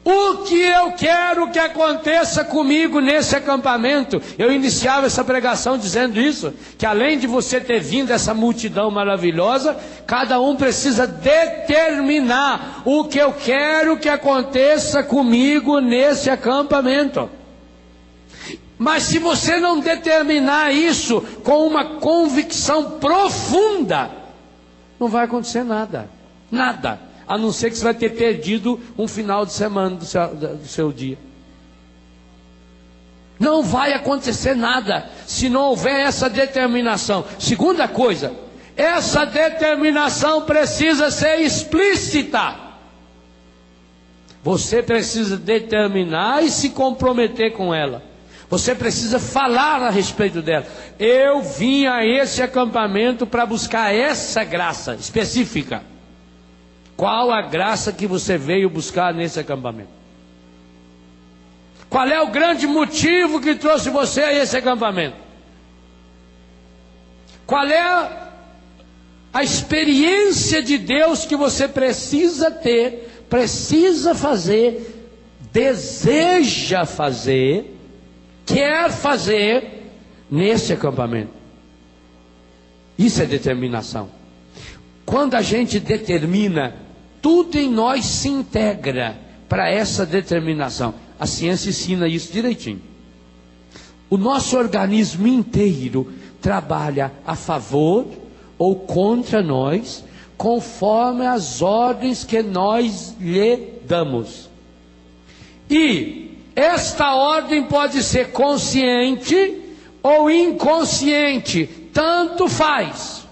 O que eu quero que aconteça comigo nesse acampamento? Eu iniciava essa pregação dizendo isso, que além de você ter vindo essa multidão maravilhosa, cada um precisa determinar o que eu quero que aconteça comigo nesse acampamento. Mas se você não determinar isso com uma convicção profunda, não vai acontecer nada, nada. A não ser que você vai ter perdido um final de semana do seu dia. Não vai acontecer nada se não houver essa determinação. Segunda coisa, essa determinação precisa ser explícita. Você precisa determinar e se comprometer com ela. Você precisa falar a respeito dela. Eu vim a esse acampamento para buscar essa graça específica. Qual a graça que você veio buscar nesse acampamento? Qual é o grande motivo que trouxe você a esse acampamento? Qual é a experiência de Deus que você precisa ter, precisa fazer, deseja fazer, quer fazer nesse acampamento? Isso é determinação. Quando a gente determina, tudo em nós se integra para essa determinação. A ciência ensina isso direitinho. O nosso organismo inteiro trabalha a favor ou contra nós, conforme as ordens que nós lhe damos. E esta ordem pode ser consciente ou inconsciente, tanto faz.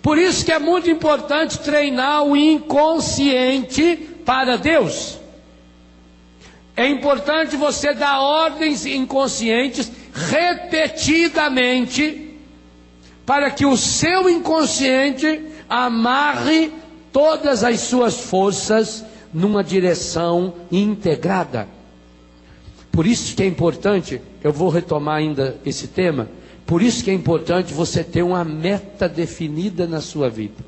Por isso que é muito importante treinar o inconsciente para Deus. É importante você dar ordens inconscientes repetidamente, para que o seu inconsciente amarre todas as suas forças numa direção integrada. Por isso que é importante, eu vou retomar ainda esse tema, por isso que é importante você ter uma meta definida na sua vida.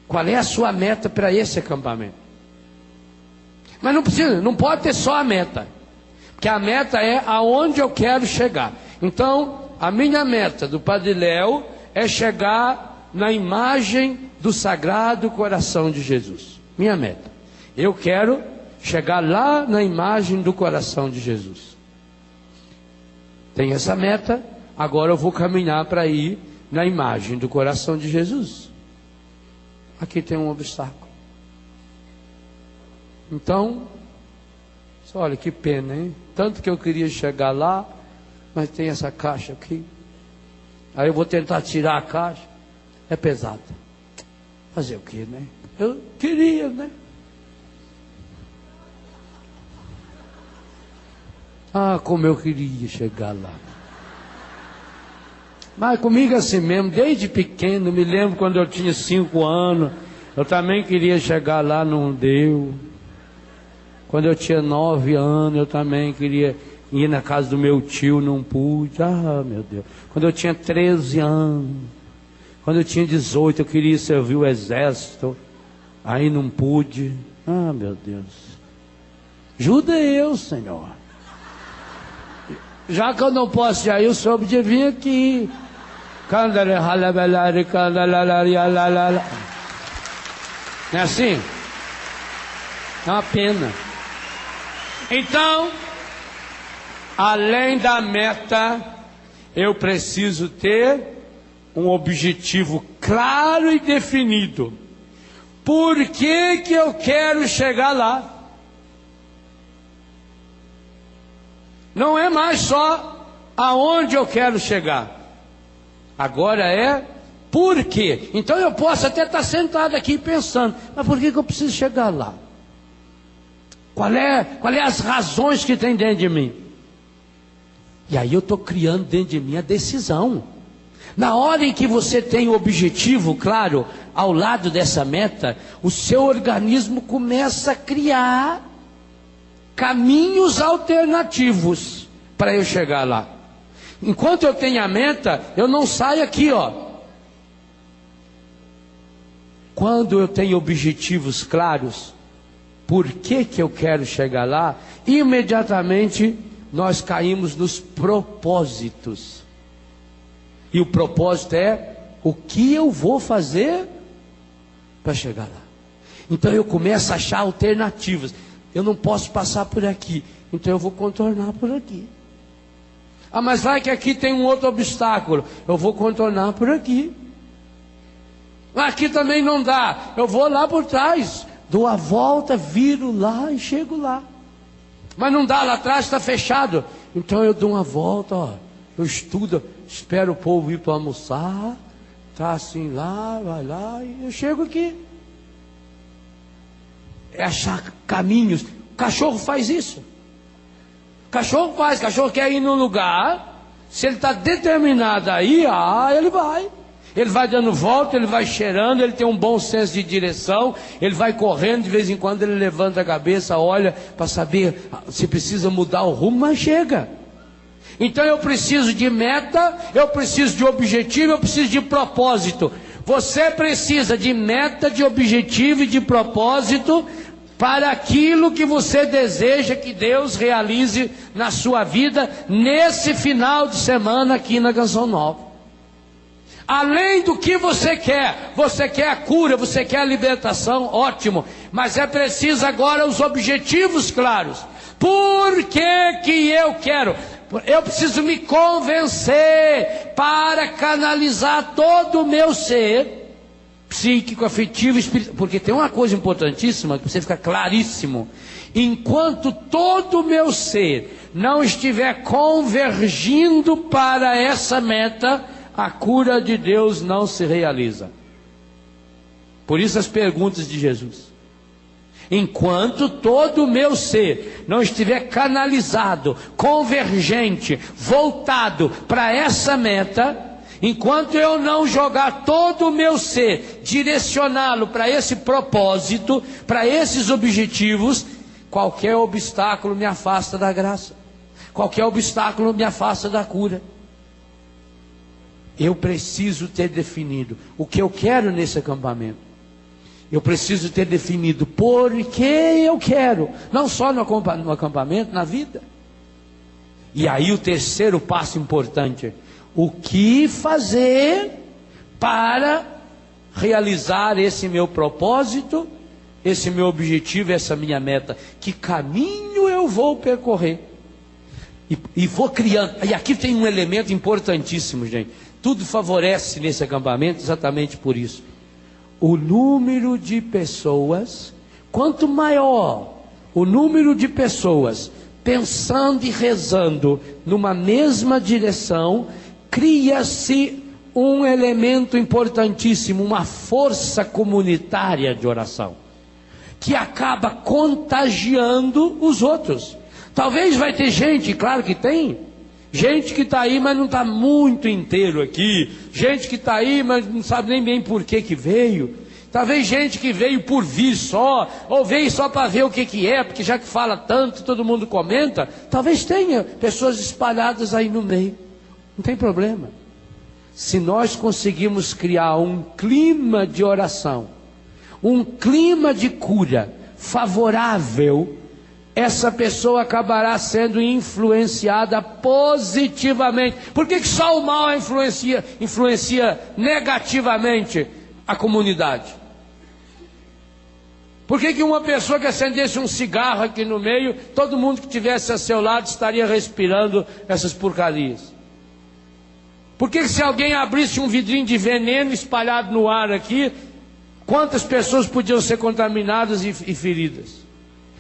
Qual é a sua meta para esse acampamento? Mas não pode ter só a meta, porque a meta é aonde eu quero chegar. Então, a minha meta do Padre Léo é chegar na imagem do Sagrado Coração de Jesus. Minha meta. Eu quero chegar lá na imagem do coração de Jesus. Tem essa meta, agora eu vou caminhar para ir na imagem do coração de Jesus. Aqui tem um obstáculo. Então, olha que pena, hein? Tanto que eu queria chegar lá, mas tem essa caixa aqui. Aí eu vou tentar tirar a caixa. É pesada. Fazer o quê, né? Eu queria, né? Ah, como eu queria chegar lá. Mas comigo é assim mesmo, desde pequeno, me lembro quando eu tinha 5 anos, eu também queria chegar lá, não deu. Quando eu tinha 9 anos, eu também queria ir na casa do meu tio, não pude. Ah, meu Deus. Quando eu tinha 13 anos, quando eu tinha 18, eu queria servir o exército, aí não pude. Ah, meu Deus. Ajuda eu, Senhor. Já que eu não posso ir, o Senhor podia vir aqui. Não é assim? É uma pena. Então, além da meta, eu preciso ter um objetivo claro e definido. Por que que eu quero chegar lá? Não é mais só aonde eu quero chegar. Agora é por quê. Então eu posso até estar sentado aqui pensando, mas por que que eu preciso chegar lá? Qual é as razões que tem dentro de mim? E aí eu estou criando dentro de mim a decisão. Na hora em que você tem o objetivo claro, ao lado dessa meta, o seu organismo começa a criar caminhos alternativos para eu chegar lá. Enquanto eu tenho a meta, eu não saio aqui, ó. Quando eu tenho objetivos claros, por que eu quero chegar lá, imediatamente nós caímos nos propósitos. E o propósito é o que eu vou fazer para chegar lá. Então eu começo a achar alternativas. Eu não posso passar por aqui, então eu vou contornar por aqui. Ah, mas vai que aqui tem um outro obstáculo, eu vou contornar por aqui. Aqui também não dá, eu vou lá por trás, dou a volta, viro lá e chego lá. Mas não dá, lá atrás está fechado, então eu dou uma volta, ó. Eu estudo, espero o povo ir para almoçar, tá assim lá, vai lá e eu chego aqui. É achar caminhos. O cachorro faz isso. Cachorro quer ir num lugar, se ele está determinado a ir, ele vai. Ele vai dando volta, ele vai cheirando, ele tem um bom senso de direção, ele vai correndo, de vez em quando ele levanta a cabeça, olha para saber se precisa mudar o rumo, mas chega. Então eu preciso de meta, eu preciso de objetivo, eu preciso de propósito. Você precisa de meta, de objetivo e de propósito para aquilo que você deseja que Deus realize na sua vida nesse final de semana aqui na Canção Nova. Além do que você quer a cura, você quer a libertação, ótimo, mas é preciso agora os objetivos claros. Por que eu quero? Eu preciso me convencer para canalizar todo o meu ser psíquico, afetivo, espiritual, porque tem uma coisa importantíssima que você fica claríssimo: enquanto todo o meu ser não estiver convergindo para essa meta, a cura de Deus não se realiza. Por isso as perguntas de Jesus. Enquanto todo o meu ser não estiver canalizado, convergente, voltado para essa meta, enquanto eu não jogar todo o meu ser, direcioná-lo para esse propósito, para esses objetivos, qualquer obstáculo me afasta da graça, qualquer obstáculo me afasta da cura. Eu preciso ter definido o que eu quero nesse acampamento. Eu preciso ter definido por que eu quero, não só no acampamento, na vida. E aí o terceiro passo importante: o que fazer para realizar esse meu propósito, esse meu objetivo, essa minha meta? Que caminho eu vou percorrer? E vou criando. E aqui tem um elemento importantíssimo, gente. Tudo favorece nesse acampamento exatamente por isso. O número de pessoas, quanto maior o número de pessoas pensando e rezando numa mesma direção, cria-se um elemento importantíssimo, uma força comunitária de oração, que acaba contagiando os outros. Talvez vai ter gente, claro que tem, gente que está aí, mas não está muito inteiro aqui. Gente que está aí, mas não sabe nem bem por que veio. Talvez gente que veio por vir só, ou veio só para ver o que é, porque já que fala tanto, todo mundo comenta. Talvez tenha pessoas espalhadas aí no meio. Não tem problema. Se nós conseguirmos criar um clima de oração, um clima de cura favorável, essa pessoa acabará sendo influenciada positivamente. Por que só o mal influencia negativamente a comunidade? Por que uma pessoa que acendesse um cigarro aqui no meio, todo mundo que estivesse a seu lado estaria respirando essas porcarias? Por que se alguém abrisse um vidrinho de veneno espalhado no ar aqui, quantas pessoas podiam ser contaminadas e feridas?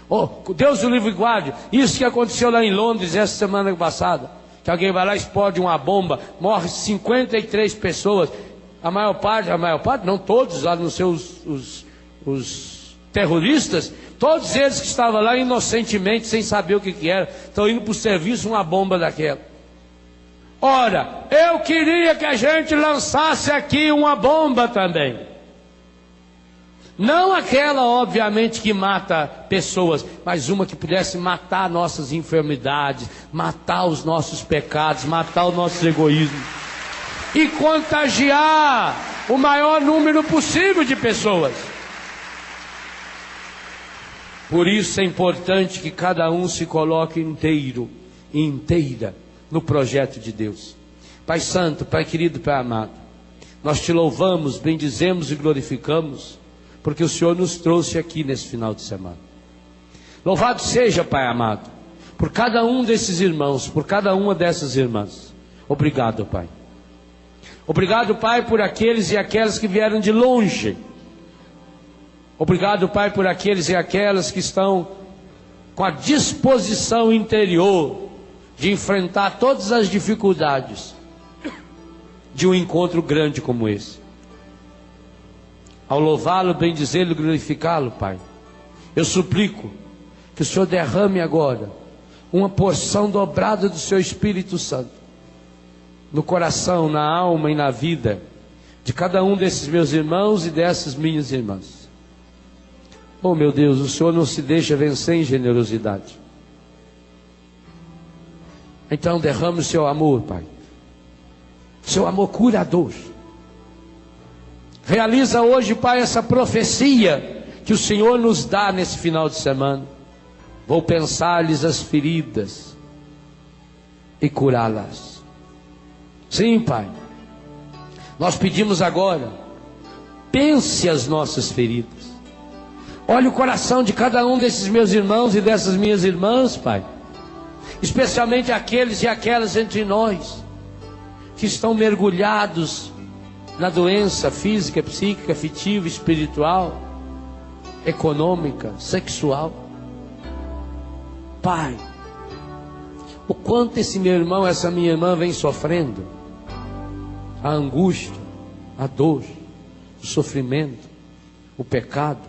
Oh, Deus o livre e guarde. Isso que aconteceu lá em Londres essa semana passada, que alguém vai lá, explode uma bomba, morre 53 pessoas. A maior parte não, todos lá nos seus os terroristas, todos eles que estavam lá inocentemente, sem saber o que era, estão indo para o serviço uma bomba daquela. Ora, eu queria que a gente lançasse aqui uma bomba também. Não aquela, obviamente, que mata pessoas, mas uma que pudesse matar nossas enfermidades, matar os nossos pecados, matar o nosso egoísmo e contagiar o maior número possível de pessoas. Por isso é importante que cada um se coloque inteiro e inteira no projeto de Deus. Pai Santo, Pai querido, Pai amado, nós te louvamos, bendizemos e glorificamos, porque o Senhor nos trouxe aqui nesse final de semana. Louvado seja, Pai amado, por cada um desses irmãos, por cada uma dessas irmãs. Obrigado, Pai. Obrigado, Pai, por aqueles e aquelas que vieram de longe. Obrigado, Pai, por aqueles e aquelas que estão com a disposição interior de enfrentar todas as dificuldades de um encontro grande como esse. Ao louvá-lo, bendizê-lo e glorificá-lo, Pai, eu suplico que o Senhor derrame agora uma porção dobrada do Seu Espírito Santo no coração, na alma e na vida de cada um desses meus irmãos e dessas minhas irmãs. Oh meu Deus, o Senhor não se deixa vencer em generosidade. Então derrame o Seu amor, Pai, Seu amor curador. Realiza hoje, Pai, essa profecia que o Senhor nos dá nesse final de semana. Vou pensar-lhes as feridas e curá-las. Sim, Pai, nós pedimos agora, pense as nossas feridas. Olhe o coração de cada um desses meus irmãos e dessas minhas irmãs, Pai, especialmente aqueles e aquelas entre nós que estão mergulhados na doença física, psíquica, afetiva, espiritual, econômica, sexual. Pai, o quanto esse meu irmão, essa minha irmã vem sofrendo, a angústia, a dor, o sofrimento, o pecado,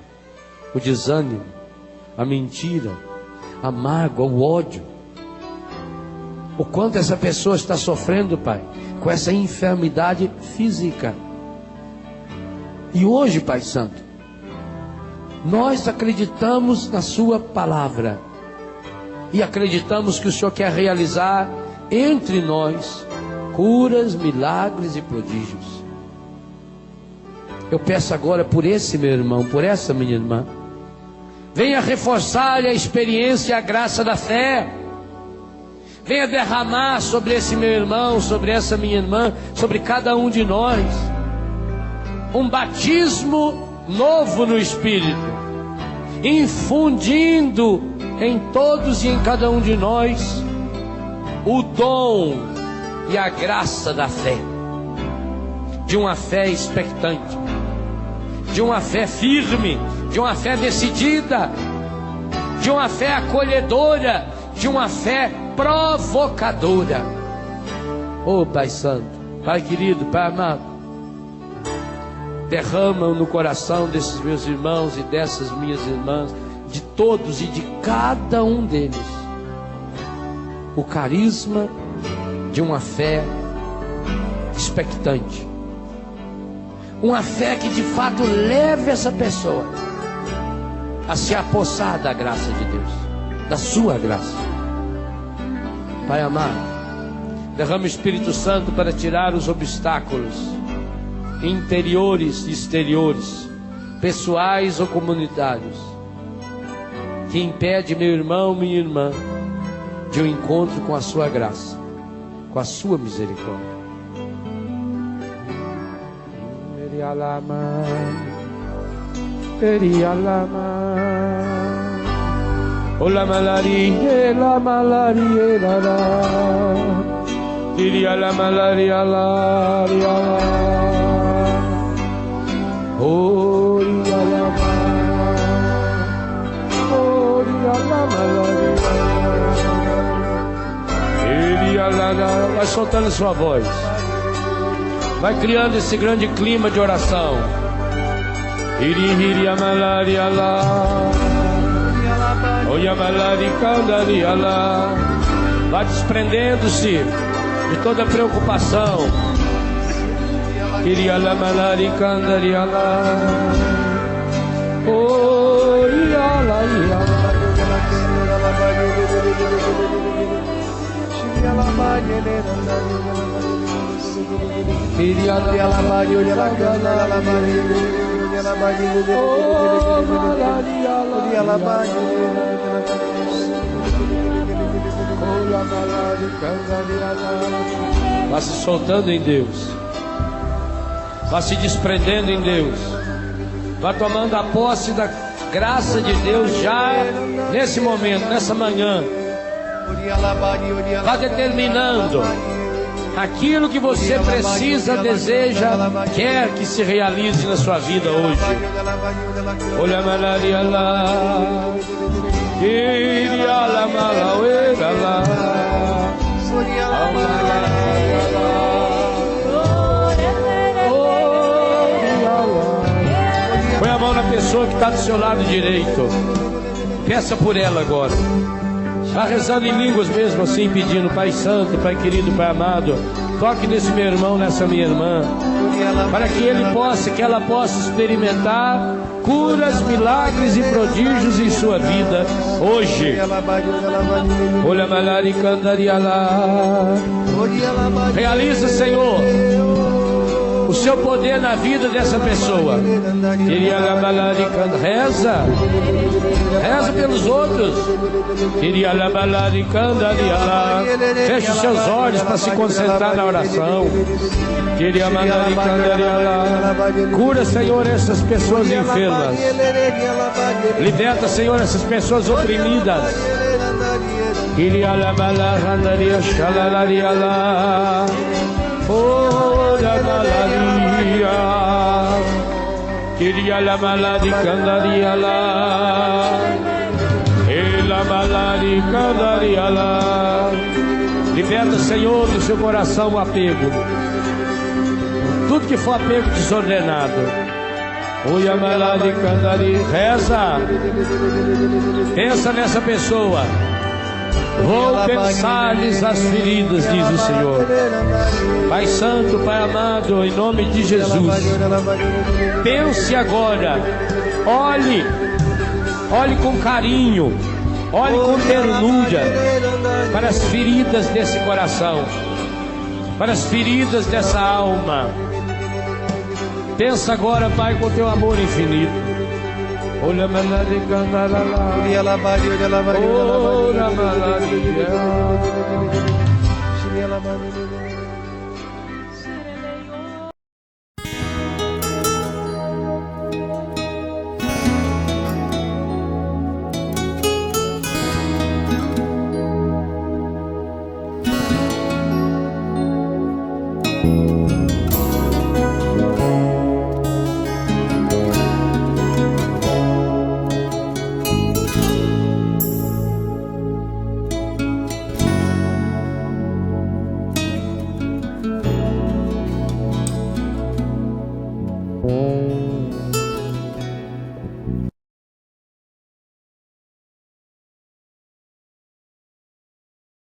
o desânimo, a mentira, a mágoa, o ódio. O quanto essa pessoa está sofrendo, Pai, com essa enfermidade física. E hoje, Pai Santo, nós acreditamos na Sua palavra e acreditamos que o Senhor quer realizar entre nós curas, milagres e prodígios. Eu peço agora por esse meu irmão, por essa minha irmã, venha reforçar a experiência e a graça da fé. Venha derramar sobre esse meu irmão, sobre essa minha irmã, sobre cada um de nós, um batismo novo no Espírito, infundindo em todos e em cada um de nós o dom e a graça da fé, de uma fé expectante, de uma fé firme, de uma fé decidida, de uma fé acolhedora, de uma fé provocadora. Oh Pai Santo, Pai querido, Pai amado, derrama no coração desses meus irmãos e dessas minhas irmãs, de todos e de cada um deles, o carisma de uma fé expectante, uma fé que de fato leve essa pessoa a se apossar da graça de Deus, da Sua graça. Pai amado, derrama o Espírito Santo para tirar os obstáculos interiores e exteriores, pessoais ou comunitários, que impede meu irmão, minha irmã, de um encontro com a Sua graça, com a Sua misericórdia. Ola malaria, la malaria, la la. Diria la malaria, la la. Oh, la malaria. Diria la. Vai soltando sua voz. Vai criando esse grande clima de oração. Diria malaria, la. Vai desprendendo-se de toda preocupação. Oh, iala, iala. Vá se soltando em Deus, vá se desprendendo em Deus, vá tomando a posse da graça de Deus já nesse momento, nessa manhã. Vá determinando aquilo que você precisa, deseja, quer que se realize na sua vida hoje. Olha, malaria lá, iria lá, malaueira lá, põe a mão na pessoa que está do seu lado direito. Peça por ela agora. Está rezando em línguas mesmo assim, pedindo: Pai Santo, Pai querido, Pai amado, toque nesse meu irmão, nessa minha irmã, para que ele possa, que ela possa experimentar curas, milagres e prodígios em sua vida hoje. Olha, malari candariala. Realiza, Senhor, o seu poder na vida dessa pessoa. Reza, reza pelos outros. Feche os seus olhos para se concentrar na oração. Cura, Senhor, essas pessoas enfermas. Liberta, Senhor, essas pessoas oprimidas. Ora malaria, queria la maladi candaria lá, ela maladi candaria lá. Liberta, Senhor, do seu coração o apego, tudo que for apego desordenado. Oia maladi candaria, reza, pensa nessa pessoa. Vou pensar-lhes as feridas, diz o Senhor. Pai Santo, Pai amado, em nome de Jesus, pense agora, olhe com carinho, olhe com ternura para as feridas desse coração, para as feridas dessa alma. Pensa agora, Pai, com teu amor infinito. Olha, malari candarala, ora malaria.